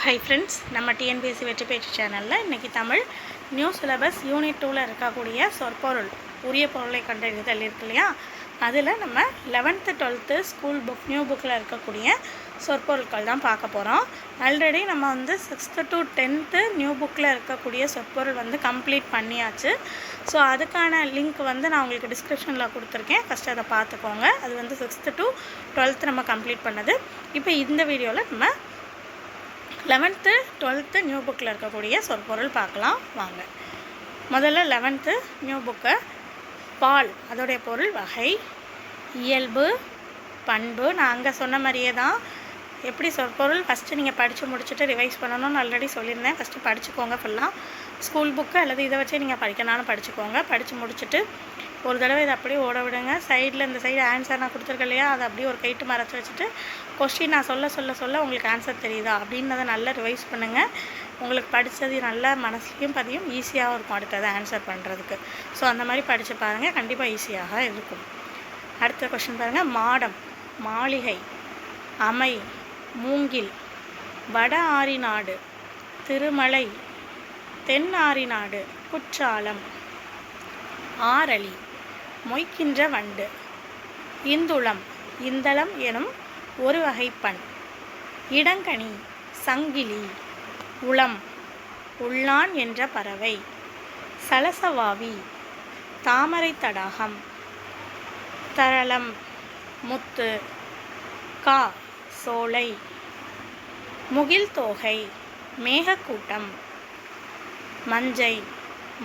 Hi friends, நம்ம TNPSC வெற்றி பேச்சு சேனலில் இன்றைக்கி தமிழ் நியூ சிலபஸ் யூனிட் 2ல் இருக்கக்கூடிய சொற்பொருள் உரிய பொருளை கண்டறிதல் இருக்கு இல்லையா, அதில் நம்ம 11th 12th school book new புக்கில் இருக்கக்கூடிய சொற்பொருட்கள் தான் பார்க்க போகிறோம். ஆல்ரெடி நம்ம 6th to 10th நியூ புக்கில் இருக்கக்கூடிய சொற்பொருள் கம்ப்ளீட் பண்ணியாச்சு. ஸோ அதுக்கான லிங்க் நான் உங்களுக்கு டிஸ்கிரிப்ஷனில் கொடுத்துருக்கேன். ஃபஸ்ட்டு அதை பார்த்துக்கோங்க. அது 6th to 12th நம்ம கம்ப்ளீட் பண்ணது. இப்போ இந்த வீடியோவில் நம்ம 11th 12th நியூ புக்கில் இருக்கக்கூடிய சொற்பொருள் பார்க்கலாம் வாங்க. முதல்ல 11th நியூ புக்கை பால், அதோடைய பொருள் வகை, இயல்பு, பண்பு. நான் அங்கே சொன்ன மாதிரியே தான் எப்படி சொற்பொருள் ஃபஸ்ட்டு நீங்கள் படித்து முடிச்சுட்டு ரிவைஸ் பண்ணணும்னு ஆல்ரெடி சொல்லியிருந்தேன். ஃபஸ்ட்டு படிச்சுக்கோங்க ஃபுல்லாக ஸ்கூல் புக்கு அல்லது இதை வச்சே நீங்கள் படிக்கணும்னு படிச்சுக்கோங்க. படித்து முடிச்சுட்டு ஒரு தடவை இதை அப்படியே ஓட விடுங்க. சைடில் இந்த சைடு ஆன்சர் நான் கொடுத்துருக்கேன் இல்லையா, அதை அப்படியே ஒரு கைட்டு மறைச்சி வச்சுட்டு கொஸ்டின் நான் சொல்ல உங்களுக்கு ஆன்சர் தெரியுதா அப்படின்றத நல்லா ரிவைஸ் பண்ணுங்கள். உங்களுக்கு படித்தது நல்லா மனசுலையும் பதியும், ஈஸியாகவும் இருக்கும் அடுத்தது ஆன்சர் பண்ணுறதுக்கு. ஸோ அந்த மாதிரி படித்து பாருங்கள், கண்டிப்பாக ஈஸியாக இருக்கும். அடுத்த கொஸ்டின் பாருங்கள். மாடம், மாளிகை, அமை, மூங்கில், வட ஆரிநாடு, திருமலை, தென் ஆரிநாடு, குற்றாலம், ஆரளி, மொய்க்கின்ற வண்டு, இந்துளம், இந்தளம் எனும் ஒரு வகை பண், இடங்கனி, சங்கிலி, உளம், உள்ளான் என்ற பறவை, சலசவாவி, தாமரை தடாகம், தரளம், முத்து, கா, சோலை, முகில் தோகை, மேகக்கூட்டம், மஞ்சை,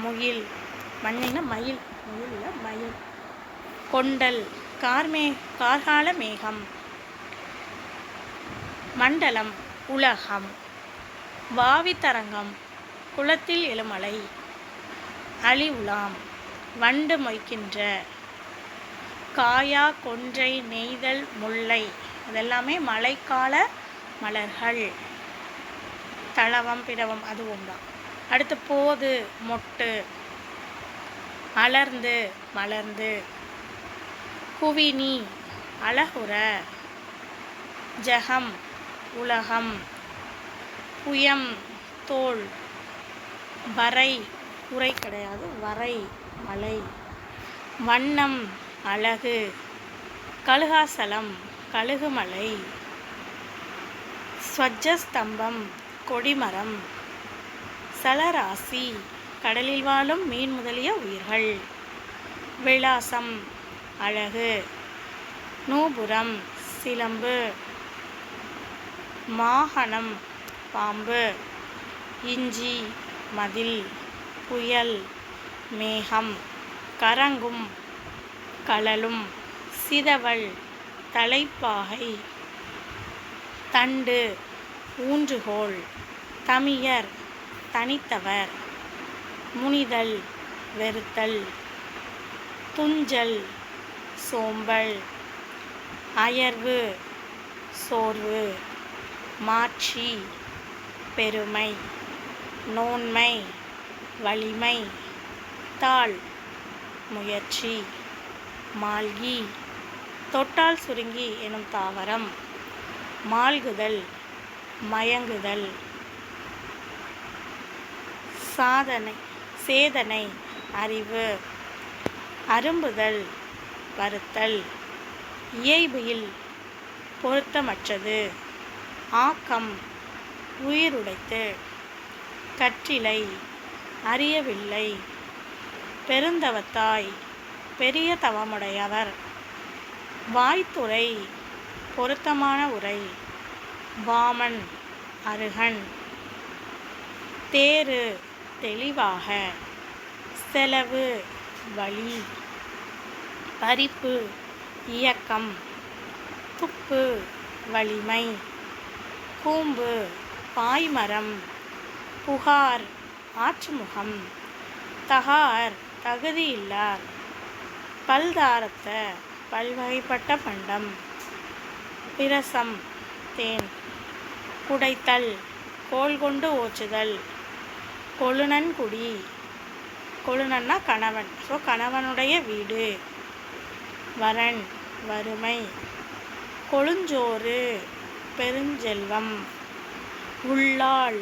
முகில், மஞ்சைனா மயில், முகில் மயில், கொண்டல், கார்கால மேகம், மண்டலம், உலகம், வாவித்தரங்கம், குளத்தில் எழுமலை, அலிவுலாம், வண்டு மொய்க்கின்ற, காயா, கொன்றை, நெய்தல், முல்லை, இதெல்லாமே மழைக்கால மலர்கள். தளவம், பிடவம் அதுவும் தான். அடுத்து போது, மொட்டு, அலர்ந்து, மலர்ந்து, குவினி, அழகுற, ஜகம், உலகம், புயம், தோல், வரை, உரை கிடையாது வரை, மலை, வண்ணம், அழகு, கழுகாசலம், கழுகுமலை, ஸ்வஜஸ்தம்பம், கொடிமரம், சலராசி, கடலில் வாழும் மீன் முதலிய உயிர்கள், விலாசம், அழகு, நூபுரம், சிலம்பு, மாகணம், பாம்பு, இஞ்சி, மதில், புயல், மேகம், கரங்கும், கழலும், சிதவல், தலைப்பாகை, தண்டு, ஊன்றுகோல், தமியர், தனித்தவர், முனிதல், வெறுத்தல், துஞ்சல், சோம்பல், அயர்வு, சோர்வு, மாட்சி, பெருமை, நோன்மை, வலிமை, தாள், முயற்சி, மால்கி, தொட்டால் சுருங்கி எனும் தாவரம், மால்குதல், மயங்குதல், சேதனை, அறிவு, அரும்புதல், வருத்தல், இயைபில், பொருத்தமற்றது, ஆக்கம், உயிருடைத்து, கற்றிலை, அறியவில்லை, பெருந்தவத்தாய், பெரிய தவமுடையவர், வாய்த்துறை, பொருத்தமான உரை, வாமன், அருகன், தேறு, தெளிவாக, செலவு, வழி, பறிப்பு, இயக்கம், துப்பு, வலிமை, கூம்பு, பாய்மரம், புகார், ஆற்றுமுகம், தகார், தகுதியில்லார், பல்தாரத்த, பல்வகைப்பட்ட பண்டம், பிரசம், தேன், குடைத்தல், கோல் கொண்டு ஓச்சுதல், கொழுநன்குடி, கொழுநன்னா கணவன், ஸோ கணவனுடைய வீடு, வரன், வறுமை, கொழுஞ்சோறு, பெருஞ்செல்வம், உள்ளாள்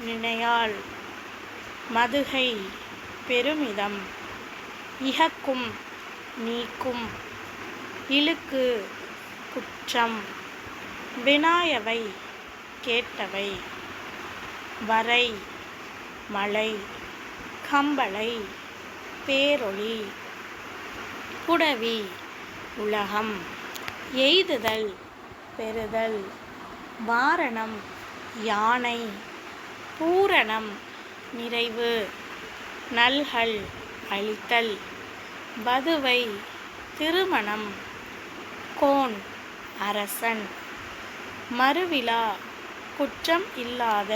நினையாள் மதுகை பெருமிதம் இகக்கும் நீக்கும் இழுக்கு குற்றம் வினாயவை கேட்டவை வரை மழை கம்பளை பேரொளி புடவி உலகம் எய்துதல் பெறுதல் வாரணம் யானை பூரணம் நிறைவு நல்கல் அளித்தல் வதுவை திருமணம் கோன் அரசன் மறுவிழா குற்றம் இல்லாத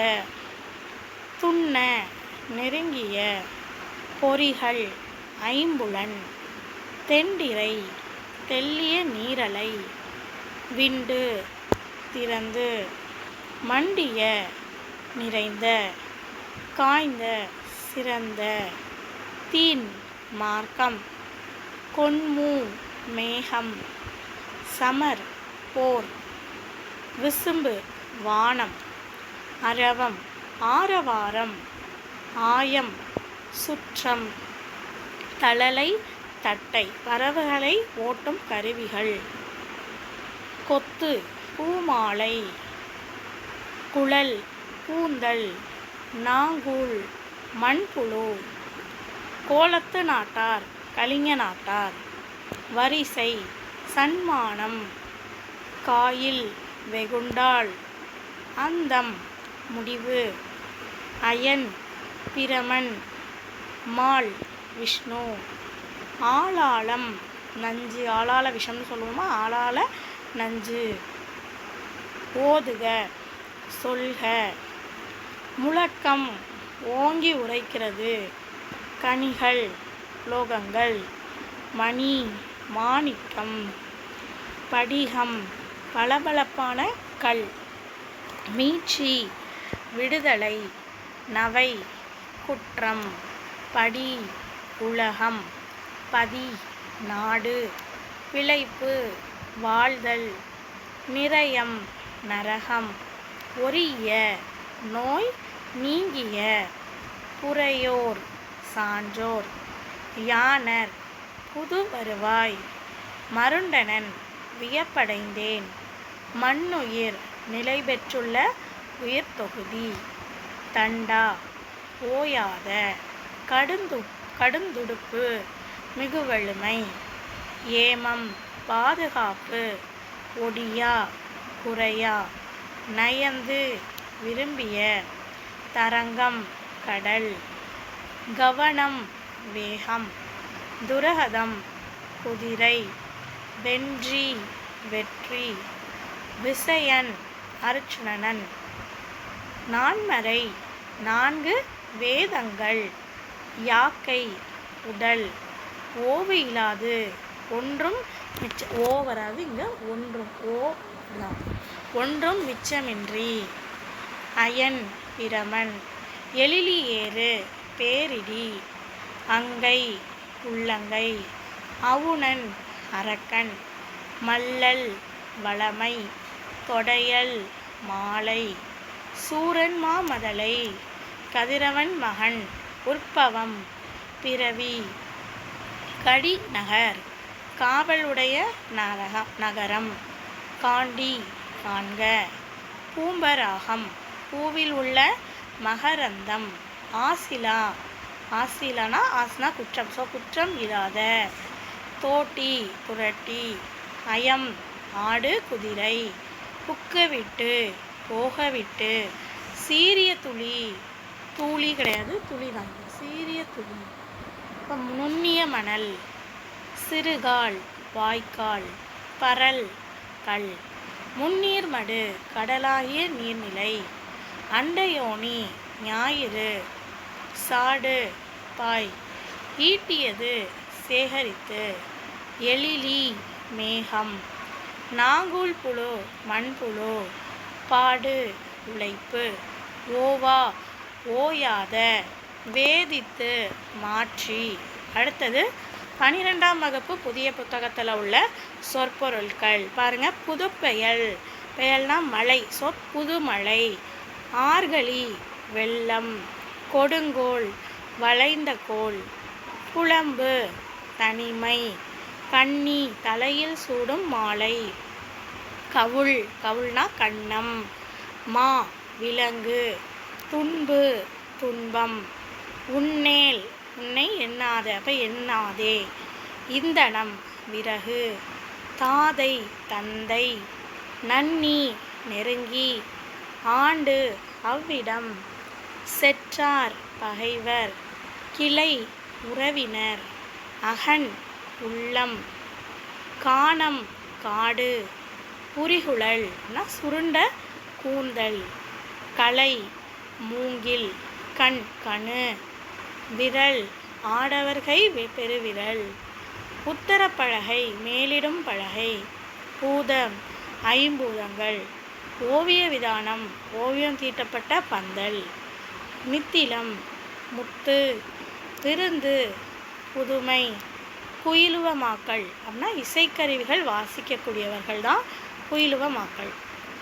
துண்ண நெருங்கிய பொறிகள் ஐம்புலன் தெண்டிரை தெள்ளிய நீரலை விண்டு திறந்து மண்டிய நிறைந்த காய்ந்த சிறந்த தீன் மார்க்கம் கொன்மூ மேகம் சமர் போர் விசும்பு வானம் அரவம் ஆரவாரம் ஆயம் சுற்றம் தழலை தட்டை பறவைகளை ஓட்டும் கருவிகள் கொத்து பூமாலை குழல் கூந்தல் நாங்கூல் மண்புழு கோலத்து நாட்டார் கலிங்க நாட்டார் வரிசை சன்மானம் காயில் வெகுண்டாள் அந்தம் முடிவு அயன் பிரமன் மால் விஷ்ணு ஆளாளம் நஞ்சு ஆளாள விஷம்னு சொல்லுவோமா ஆளாள நஞ்சு ஓதுக சொல்க முழக்கம் ஓங்கி உரைக்கிறது கனிகள் லோகங்கள் மணி மாணிக்கம் படிகம் பளபளப்பான கல் மீட்சி விடுதலை நவை குற்றம் படி உலகம் பதி நாடு பிழைப்பு வாழ்தல் நிரயம் நரகம் ஒரிய நோய் நீங்கிய புறையோர் சான்றோர் யானர் புது வருவாய் மருண்டனன் வியப்படைந்தேன் மண்ணுயிர் நிலை பெற்றுள்ள உயிர் தொகுதி தண்டா ஓயாத கடுந்துடுப்பு மிகுவெழுமை ஏமம் பாதுகாப்பு ஒடியா குறையா நயந்து விரும்பிய தரங்கம் கடல் கவனம் வேகம் துரகதம் குதிரை வென்றி வெற்றி விசயன் அர்ச்சுனன் நான்மறை நான்கு வேதங்கள் யாக்கை உடல் ஓவு இல்லாது ஒன்றும் மிச்ச ஓ வராது இங்கே ஒன்றும் ஓ தான் ஒன்றும் மிச்சமின்றி அயன் பிரமன் எழிலி ஏறு பேரிடி அங்கை உள்ளங்கை அவுணன் அரக்கன் மல்லல் வளமை தொடையல் மாலை சூரன் மாமதலை கதிரவன் மகன் உற்பவம் பிறவி கடி நகர் காவலுடைய நகரம் காண்டி காண்க பூம்பராகம் பூவில் உள்ள மகரந்தம் ஆசிலா ஆசிலானா ஆசனா குற்றம் ஸோ குற்றம் இல்லாத தோட்டி புரட்டி அயம் ஆடு குதிரை புக்க விட்டு போக விட்டு சீரிய துளி தூளி கிடையாது துளி தான் சீரிய துளி இப்போ நுண்ணிய மணல் சிறுகால் வாய்க்கால் பரல் கல் முன்னீர் மடு கடலாகிய நீர்நிலை அண்டையோனி ஞாயிறு சாடு பாய் ஈட்டியது சேகரித்து எழிலி மேகம் நாங்கூல் புழு மண்புழு பாடு உழைப்பு ஓவா ஓயாத வேதித்து மாற்றி. அடுத்தது 12ஆம் வகுப்பு புதிய புத்தகத்தில் உள்ள சொற்பொருட்கள் பாருங்கள். புதுப்பெயல், பெயல்னா மழை, புது மழை. ஆர்கழி வெள்ளம், கொடுங்கோல் வளைந்த கோல், புலம்பு தனிமை, கன்னி தலையில் சூடும் மாலை, கவுள் கவுள்னா கன்னம், மா விலங்கு, துன்பு துன்பம், உன்னேல் உன்னை எண்ணாத அப்போ எண்ணாதே, இந்தனம் விறகு, தாதை தந்தை, நன்னி நெருங்கி, ஆண்டு அவ்விடம், செற்றார் பகைவர், கிளை உறவினர், அகன் உள்ளம், காணம் காடு, புரிகுழல் சுருண்ட கூந்தல், களை மூங்கில், கண் கணு, விரல் ஆடவர்கை பெருவிரல், உத்தரப்பலகை மேலிடும் பலகை, பூதம் ஐம்பூதங்கள், ஓவிய விதானம் ஓவியம் தீட்டப்பட்ட பந்தல், மித்திலம் முத்து, விருந்து புதுமை, குயிலுவமாக்கள் அப்படின்னா இசைக்கருவிகள் வாசிக்கக்கூடியவர்கள் தான் குயிலுவமாக்கள்,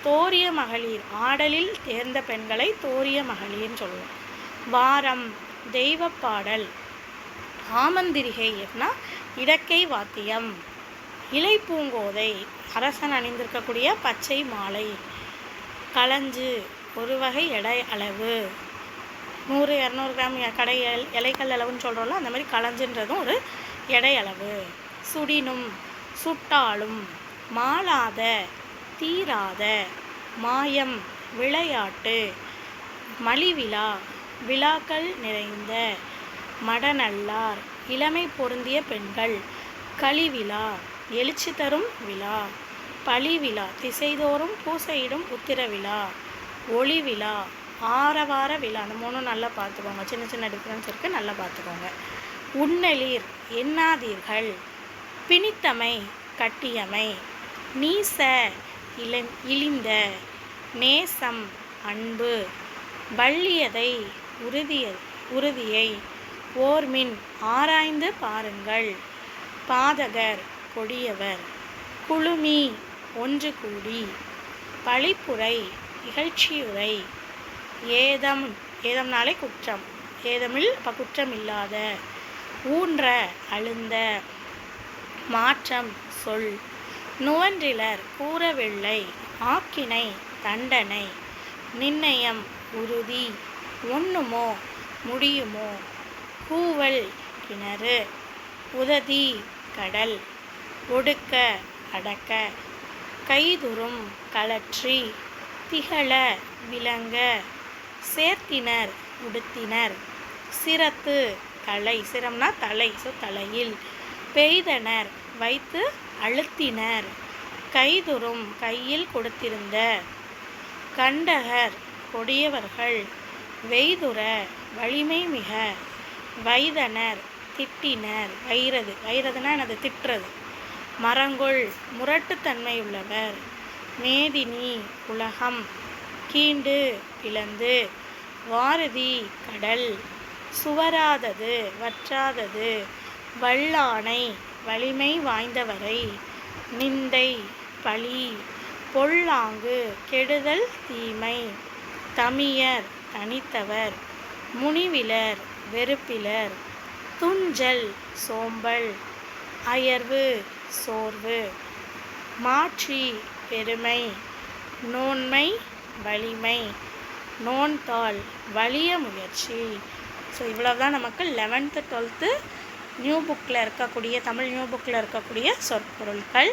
தோரிய மகளிர் ஆடலில் தேர்ந்த பெண்களை தோரிய மகளிர்னு சொல்லுவோம், வாரம் தெய்வப்பாடல், ஆமந்திரிகை அப்படின்னா இடக்கை வாத்தியம், இலை பூங்கோதை அரசன் அணிந்திருக்கக்கூடிய பச்சை மாலை, களஞ்சு ஒரு வகை எடை அளவு, 100-200 கிராம் கடை இலைக்கல் அளவுன்னு சொல்கிறோம்ல, அந்த மாதிரி களஞ்சுன்றதும் ஒரு எடை அளவு, சுடினும் சுட்டாலும், மாளாத தீராத, மாயம் விளையாட்டு, மலிவிழா விழாக்கள் நிறைந்த, மடநல்லார் இளமை பொருந்திய பெண்கள், கலிவிழா எழுச்சி தரும் விழா, பழிவிழா திசைதோறும் பூசையிடும் உத்திர விழா, ஒளி விழா ஆரவார விழா, அந்த மூணும் நல்லா பார்த்துக்கோங்க, சின்ன சின்ன டிஃப்ரென்ஸ் இருக்குது, நல்லா பார்த்துக்கோங்க, உன்னெளிர் எண்ணாதீர்கள், பிணித்தமை கட்டியமை, நீச இழிந்த, நேசம் அன்பு, வள்ளியதை உறுதியை, ஓர்மின் ஆராய்ந்து பாருங்கள், பாதகர் கொடியவர், குழுமி ஒன்று கூடி, பழிப்புரை இகழ்ச்சியுரை, ஏதம்னாலே குற்றம், ஏதமில் குற்றம் இல்லாத, ஊன்ற அழுந்த, மாற்றம் சொல், நுவன்றிலர் கூறவில்லை, ஆக்கினை தண்டனை, நிர்ணயம் உறுதி, ஒண்ணுமோ முடியுமோ, கூவல் கிணறு, உததி கடல், ஒடுக்க அடக்க, கைதுறும் கலற்றி, திகழ விளங்க, சேர்த்தினர் உடுத்தினர், சிரத்து தலை, சிரம்னா தலை, தலையில், பெய்தனர் வைத்து அழுத்தினர், கைதுறும் கையில் கொடுத்திருந்த, கண்டகர் கொடியவர்கள், வெய்துற வலிமை மிக, வைதனர் திட்டினர், வைரதுனா எனது திட்டுறது, மரங்கொள் முரட்டுத்தன்மையுள்ளவர், மேதினி உலகம், கீண்டு பிளந்து, வாருதி கடல், சுவராதது வற்றாதது, வல்லானை வலிமை வாய்ந்தவரை, நிந்தை பழி, பொல்லாங்கு கெடுதல் தீமை, தமியர் தனித்தவர், முனிவிலர் வெறுப்பிலர், துஞ்சல் சோம்பல், அயர்வு சோர்வு, மாட்சி பெருமை, நோன்மை வலிமை, நோன்தாள் வலிய முயற்சி. ஸோ இவ்வளவுதான் நமக்கு 11th 12th நியூ புக்கில் இருக்கக்கூடிய தமிழ் நியூ புக்கில் இருக்கக்கூடிய சொற்பொருட்கள்.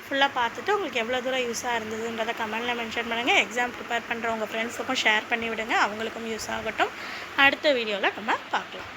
ஃபுல்லாக பார்த்துட்டு உங்களுக்கு எவ்வளோ தூரம் யூஸாக இருந்ததுன்றதை கமெண்டில் மென்ஷன் பண்ணுங்கள். எக்ஸாம் ப்ரிப்பேர் பண்ணுற உங்கள் ஃப்ரெண்ட்ஸுக்கும் ஷேர் பண்ணி விடுங்க, அவங்களுக்கும் யூஸ் ஆகட்டும். அடுத்த வீடியோவில் நம்ம பார்க்கலாம்.